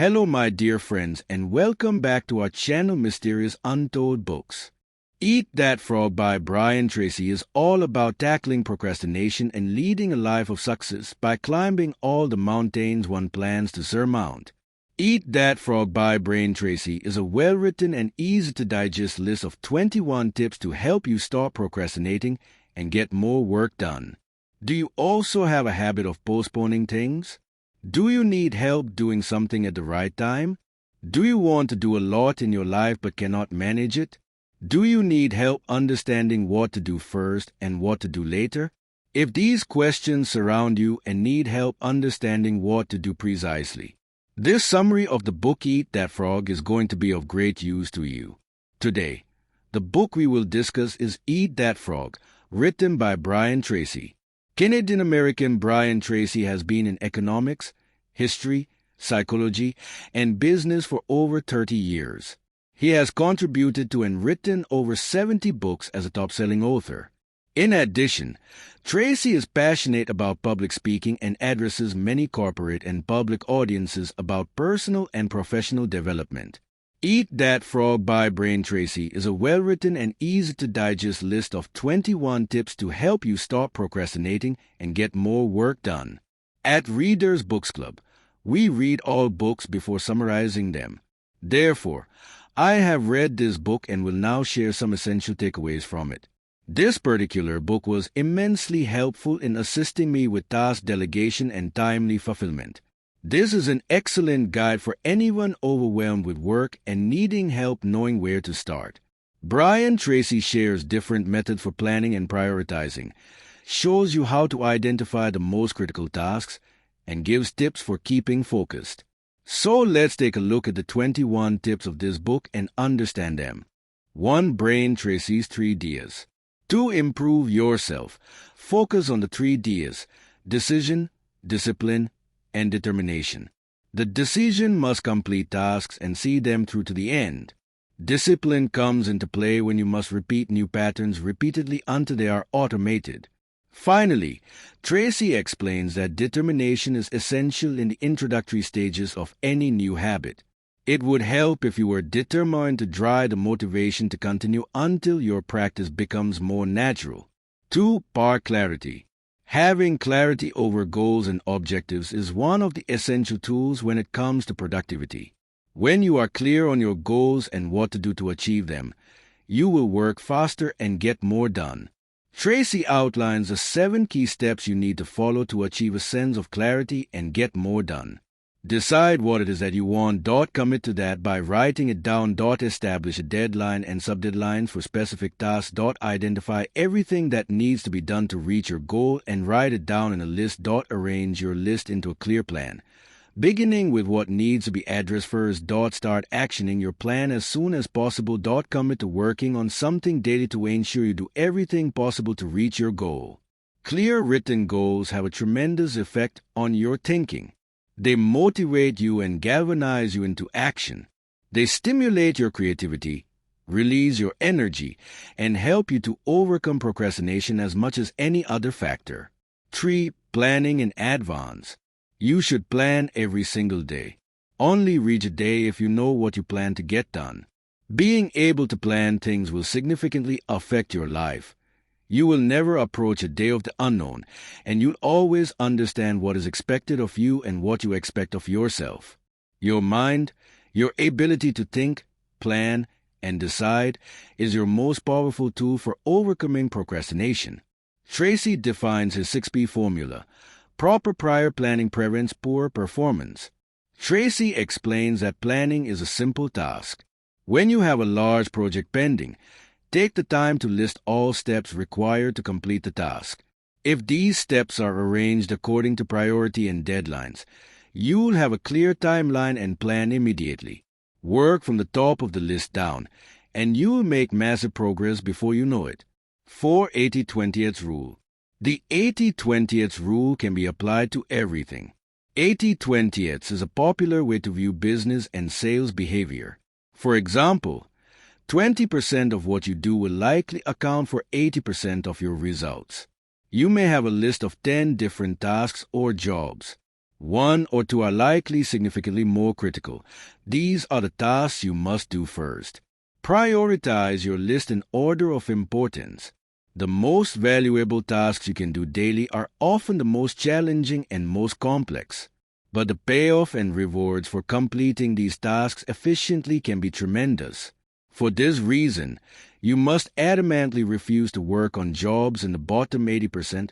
Hello, my dear friends, and welcome back to our channel Mysterious Untold Books. Eat That Frog by Brian Tracy is all about tackling procrastination and leading a life of success by climbing all the mountains one plans to surmount. Eat That Frog by Brian Tracy is a well-written and easy-to-digest list of 21 tips to help you stop procrastinating and get more work done. Do you also have a habit of postponing things? Do you need help doing something at the right time? Do you want to do a lot in your life but cannot manage it? Do you need help understanding what to do first and what to do later? If these questions surround you and need help understanding what to do precisely, this summary of the book Eat That Frog is going to be of great use to you. Today, the book we will discuss is Eat That Frog, written by Brian Tracy. Canadian-American Brian Tracy has been in economics, history, psychology, and business for over 30 years. He has contributed to and written over 70 books as a top-selling author. In addition, Tracy is passionate about public speaking and addresses many corporate and public audiences about personal and professional development. Eat That Frog by Brian Tracy is a well-written and easy-to-digest list of 21 tips to help you stop procrastinating and get more work done. At Reader's Books Club, we read all books before summarizing them. Therefore, I have read this book and will now share some essential takeaways from it. This particular book was immensely helpful in assisting me with task delegation and timely fulfillment. This is an excellent guide for anyone overwhelmed with work and needing help knowing where to start. Brian Tracy shares different methods for planning and prioritizing, shows you how to identify the most critical tasks, and gives tips for keeping focused. So let's take a look at the 21 tips of this book and understand them. 1. Brian Tracy's 3 Ds. To improve yourself, focus on the 3 Ds: decision, discipline, and determination. The decision must complete tasks and see them through to the end. Discipline comes into play when you must repeat new patterns repeatedly until they are automated. Finally, Tracy explains that determination is essential in the introductory stages of any new habit. It would help if you were determined to drive the motivation to continue until your practice becomes more natural. 2. Par clarity. Having clarity over goals and objectives is one of the essential tools when it comes to productivity. When you are clear on your goals and what to do to achieve them, you will work faster and get more done. Tracy outlines the 7 key steps you need to follow to achieve a sense of clarity and get more done. Decide what it is that you want. Commit to that by writing it down. Establish a deadline and subdeadlines for specific tasks. Identify everything that needs to be done to reach your goal and write it down in a list. Arrange your list into a clear plan, beginning with what needs to be addressed first. Start actioning your plan as soon as possible. Commit to working on something daily to ensure you do everything possible to reach your goal. Clear written goals have a tremendous effect on your thinking. They motivate you and galvanize you into action. They stimulate your creativity, release your energy, and help you to overcome procrastination as much as any other factor. 3. Planning in advance. You should plan every single day. Only reach a day if you know what you plan to get done. Being able to plan things will significantly affect your life. You will never approach a day of the unknown, and you'll always understand what is expected of you and what you expect of yourself. Your mind, your ability to think, plan, and decide is your most powerful tool for overcoming procrastination. Tracy defines his 6P formula. Proper prior planning prevents poor performance. Tracy explains that planning is a simple task. When you have a large project pending, take the time to list all steps required to complete the task. If these steps are arranged according to priority and deadlines, you'll have a clear timeline and plan immediately. Work from the top of the list down, and you'll make massive progress before you know it. 4. 80-20 rule. The 80-20 rule can be applied to everything. 80-20 is a popular way to view business and sales behavior. For example, 20% of what you do will likely account for 80% of your results. You may have a list of 10 different tasks or jobs. 1 or 2 are likely significantly more critical. These are the tasks you must do first. Prioritize your list in order of importance. The most valuable tasks you can do daily are often the most challenging and most complex. But the payoff and rewards for completing these tasks efficiently can be tremendous. For this reason, you must adamantly refuse to work on jobs in the bottom 80%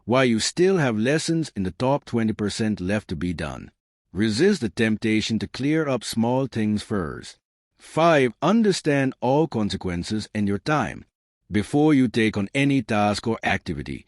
while you still have lessons in the top 20% left to be done. Resist the temptation to clear up small things first. 5. Understand all consequences and your time. Before you take on any task or activity,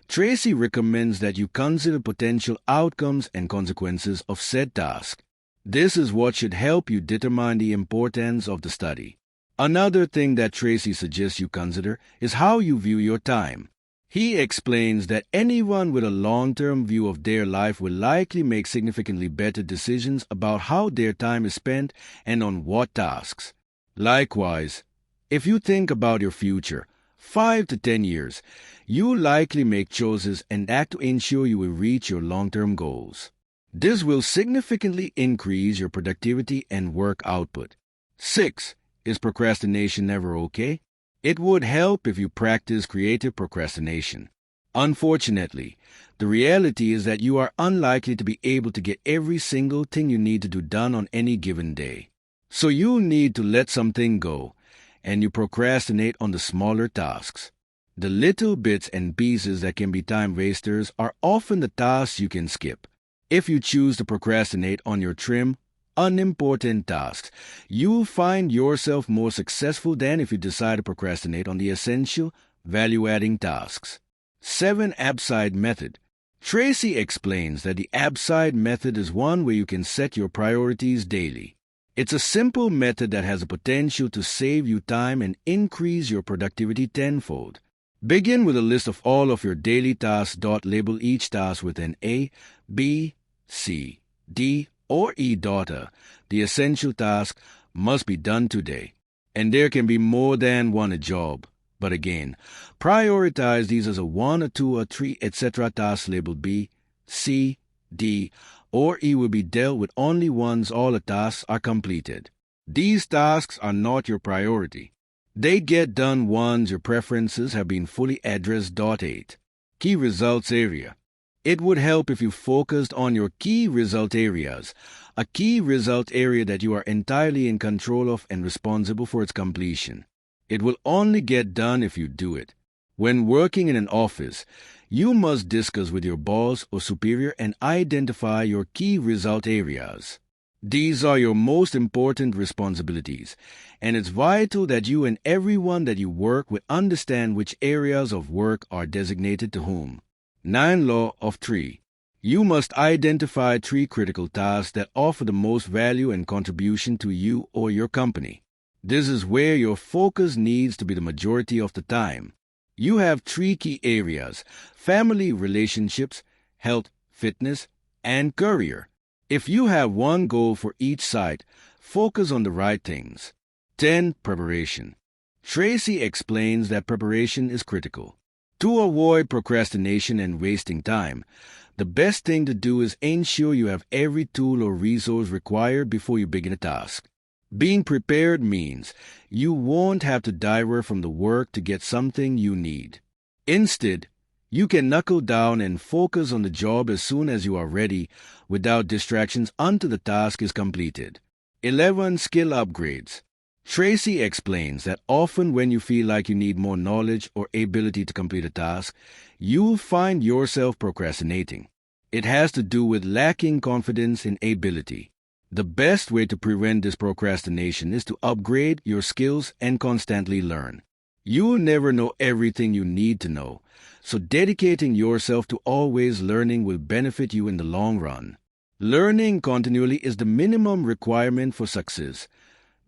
Tracy recommends that you consider potential outcomes and consequences of said task. This is what should help you determine the importance of the study. Another thing that Tracy suggests you consider is how you view your time. He explains that anyone with a long-term view of their life will likely make significantly better decisions about how their time is spent and on what tasks. Likewise, if you think about your future, 5 to 10 years, you will likely make choices and act to ensure you will reach your long-term goals. This will significantly increase your productivity and work output. 6. Is procrastination never okay? It would help if you practice creative procrastination. Unfortunately, the reality is that you are unlikely to be able to get every single thing you need to do done on any given day. So you need to let something go, and you procrastinate on the smaller tasks. The little bits and pieces that can be time wasters are often the tasks you can skip. If you choose to procrastinate on your trim, unimportant tasks, you'll find yourself more successful than if you decide to procrastinate on the essential, value-adding tasks. 7. Abside Method. Tracy explains that the Abside Method is one where you can set your priorities daily. It's a simple method that has the potential to save you time and increase your productivity tenfold. Begin with a list of all of your daily tasks. Label each task with an A, B, C, D, or E daughter. The essential task must be done today, and there can be more than one a job. But again, prioritize these as a 1 or 2 or 3, etc. tasks labeled B, C, D, or E will be dealt with only once all the tasks are completed. These tasks are not your priority. They get done once your preferences have been fully addressed. 8. Key Results Area. It would help if you focused on your key result areas, a key result area that you are entirely in control of and responsible for its completion. It will only get done if you do it. When working in an office, you must discuss with your boss or superior and identify your key result areas. These are your most important responsibilities, and it's vital that you and everyone that you work with understand which areas of work are designated to whom. 9. Law of 3. You must identify 3 critical tasks that offer the most value and contribution to you or your company. This is where your focus needs to be the majority of the time. You have 3 key areas: family relationships, health, fitness, and career. If you have one goal for each side, focus on the right things. 10. Preparation. Tracy explains that preparation is critical. To avoid procrastination and wasting time, the best thing to do is ensure you have every tool or resource required before you begin a task. Being prepared means you won't have to divert from the work to get something you need. Instead, you can knuckle down and focus on the job as soon as you are ready, without distractions until the task is completed. 11. Skill upgrades. Tracy explains that often when you feel like you need more knowledge or ability to complete a task, you'll find yourself procrastinating. It has to do with lacking confidence in ability. The best way to prevent this procrastination is to upgrade your skills and constantly learn. You'll never know everything you need to know, so dedicating yourself to always learning will benefit you in the long run. Learning continually is the minimum requirement for success.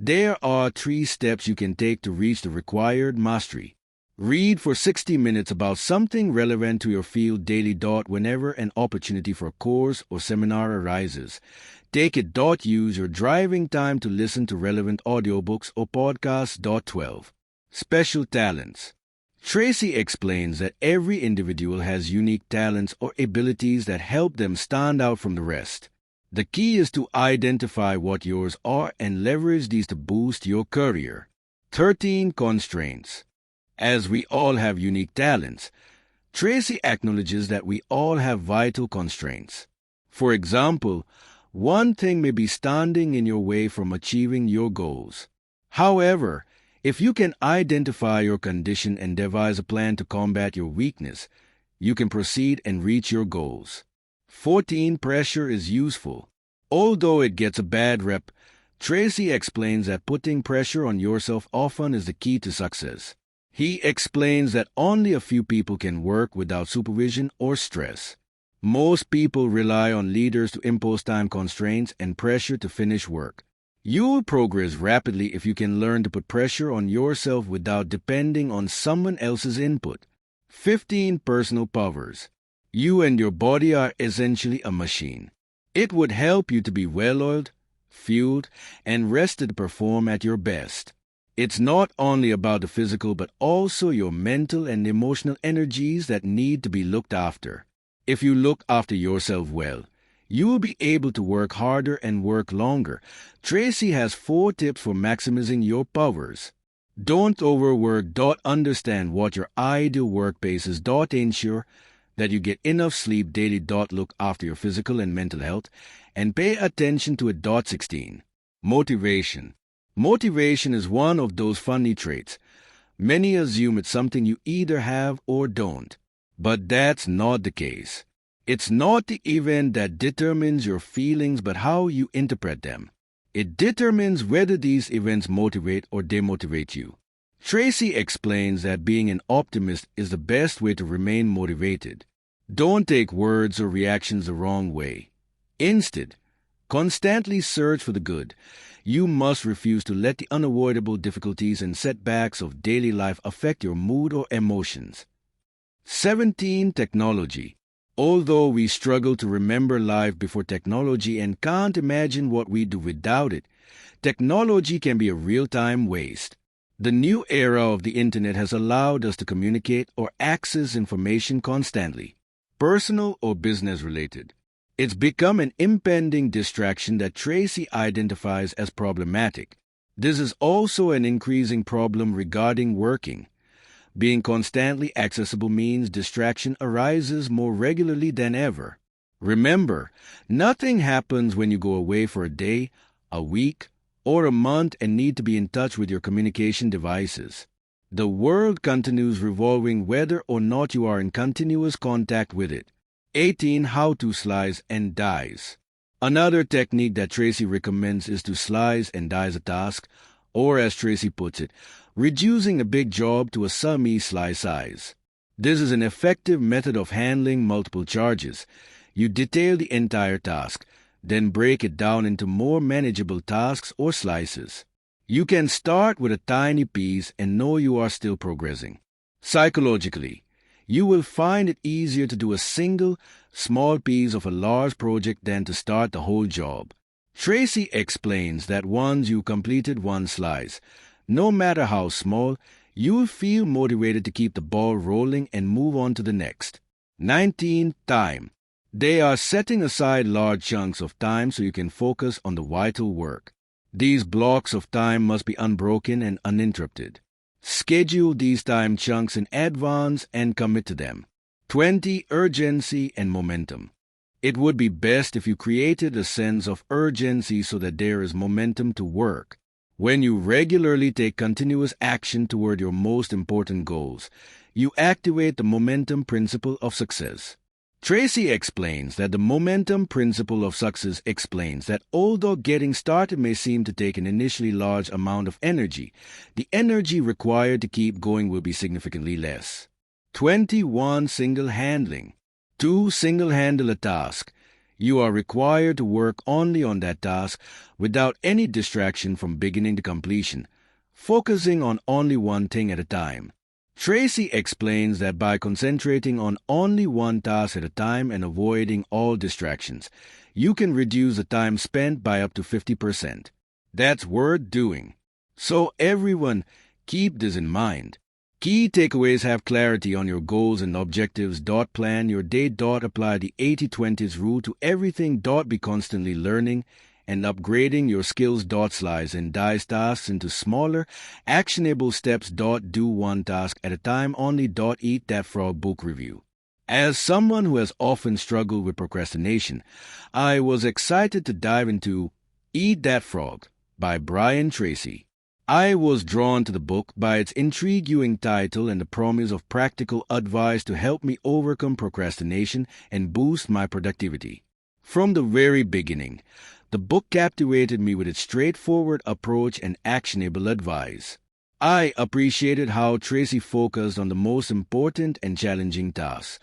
There are 3 steps you can take to reach the required mastery. Read for 60 minutes about something relevant to your field daily. Whenever an opportunity for a course or seminar arises, take it. Use your driving time to listen to relevant audiobooks or podcasts. 12. Special talents. Tracy explains that every individual has unique talents or abilities that help them stand out from the rest. The key is to identify what yours are and leverage these to boost your career. 13 constraints. As we all have unique talents, Tracy acknowledges that we all have vital constraints. For example, one thing may be standing in your way from achieving your goals. However, if you can identify your condition and devise a plan to combat your weakness, you can proceed and reach your goals. 14. Pressure is useful. Although it gets a bad rep, Tracy explains that putting pressure on yourself often is the key to success. He explains that only a few people can work without supervision or stress. Most people rely on leaders to impose time constraints and pressure to finish work. You will progress rapidly if you can learn to put pressure on yourself without depending on someone else's input. 15. Personal powers. You and your body are essentially a machine. It would help you to be well-oiled, fueled, and rested to perform at your best. It's not only about the physical but also your mental and emotional energies that need to be looked after. If you look after yourself well, you will be able to work harder and work longer. Tracy has 4 tips for maximizing your powers. Don't overwork. Understand what your ideal work pace is. Ensure that you get enough sleep daily. Look after your physical and mental health and pay attention to it. 16. Motivation. Motivation is one of those funny traits. Many assume it's something you either have or don't. But that's not the case. It's not the event that determines your feelings, but how you interpret them. It determines whether these events motivate or demotivate you. Tracy explains that being an optimist is the best way to remain motivated. Don't take words or reactions the wrong way. Instead, constantly search for the good. You must refuse to let the unavoidable difficulties and setbacks of daily life affect your mood or emotions. 17. Technology. Although we struggle to remember life before technology and can't imagine what we do without it, technology can be a real-time waste. The new era of the internet has allowed us to communicate or access information constantly, personal or business-related. It's become an impending distraction that Tracy identifies as problematic. This is also an increasing problem regarding working. Being constantly accessible means distraction arises more regularly than ever. Remember, nothing happens when you go away for a day, a week, or a month and need to be in touch with your communication devices. The world continues revolving whether or not you are in continuous contact with it. 18. How to slice and dice. Another technique that Tracy recommends is to slice and dice a task, or as Tracy puts it, reducing a big job to a semi-slice size. This is an effective method of handling multiple charges. You detail the entire task, then break it down into more manageable tasks or slices. You can start with a tiny piece and know you are still progressing. Psychologically, you will find it easier to do a single, small piece of a large project than to start the whole job. Tracy explains that once you completed one slice, no matter how small, you will feel motivated to keep the ball rolling and move on to the next. 19. Time. They are setting aside large chunks of time so you can focus on the vital work. These blocks of time must be unbroken and uninterrupted. Schedule these time chunks in advance and commit to them. 20. Urgency and momentum. It would be best if you created a sense of urgency so that there is momentum to work. When you regularly take continuous action toward your most important goals, you activate the momentum principle of success. Tracy explains that the momentum principle of success explains that although getting started may seem to take an initially large amount of energy, the energy required to keep going will be significantly less. 21. Single-handling. To single-handle a task, you are required to work only on that task without any distraction from beginning to completion, focusing on only one thing at a time. Tracy explains that by concentrating on only one task at a time and avoiding all distractions, you can reduce the time spent by up to 50%. That's worth doing. So everyone, keep this in mind. Key takeaways: have clarity on your goals and objectives. Plan your day. Apply the 80-20 rule to everything. Be constantly learning and upgrading your skills. Slice and dice tasks into smaller, actionable steps. Do one task at a time only. Eat That Frog book review. As someone who has often struggled with procrastination, I was excited to dive into Eat That Frog by Brian Tracy. I was drawn to the book by its intriguing title and the promise of practical advice to help me overcome procrastination and boost my productivity. From the very beginning, the book captivated me with its straightforward approach and actionable advice. I appreciated how Tracy focused on the most important and challenging tasks,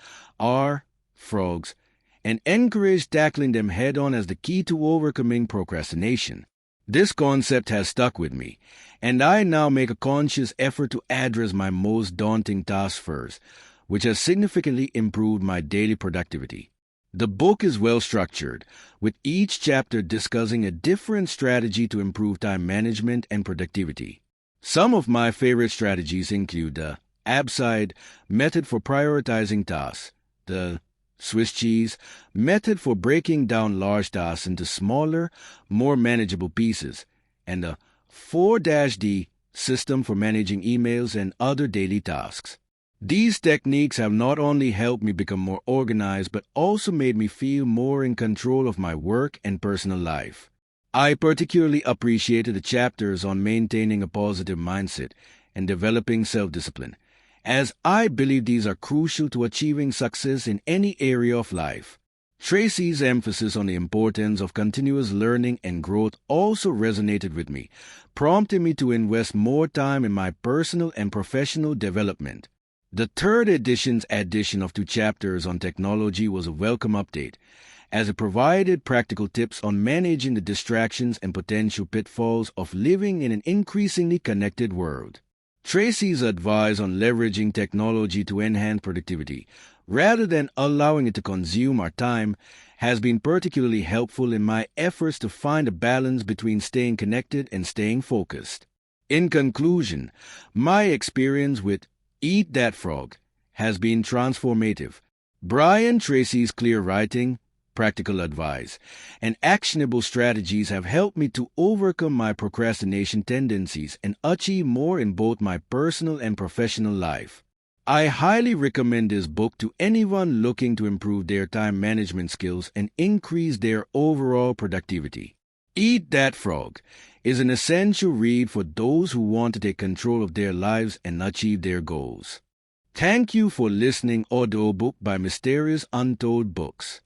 frogs, and encouraged tackling them head-on as the key to overcoming procrastination. This concept has stuck with me, and I now make a conscious effort to address my most daunting tasks first, which has significantly improved my daily productivity. The book is well structured, with each chapter discussing a different strategy to improve time management and productivity. Some of my favorite strategies include the ABSIDE method for prioritizing tasks, the Swiss cheese method for breaking down large tasks into smaller, more manageable pieces, and the 4-D system for managing emails and other daily tasks. These techniques have not only helped me become more organized, but also made me feel more in control of my work and personal life. I particularly appreciated the chapters on maintaining a positive mindset and developing self-discipline, as I believe these are crucial to achieving success in any area of life. Tracy's emphasis on the importance of continuous learning and growth also resonated with me, prompting me to invest more time in my personal and professional development. The third edition's addition of 2 chapters on technology was a welcome update, as it provided practical tips on managing the distractions and potential pitfalls of living in an increasingly connected world. Tracy's advice on leveraging technology to enhance productivity, rather than allowing it to consume our time, has been particularly helpful in my efforts to find a balance between staying connected and staying focused. In conclusion, my experience with Eat That Frog has been transformative. Brian Tracy's clear writing, practical advice, and actionable strategies have helped me to overcome my procrastination tendencies and achieve more in both my personal and professional life. I highly recommend this book to anyone looking to improve their time management skills and increase their overall productivity. Eat That Frog is an essential read for those who want to take control of their lives and achieve their goals. Thank you for listening. Audiobook by Mysterious Untold Books.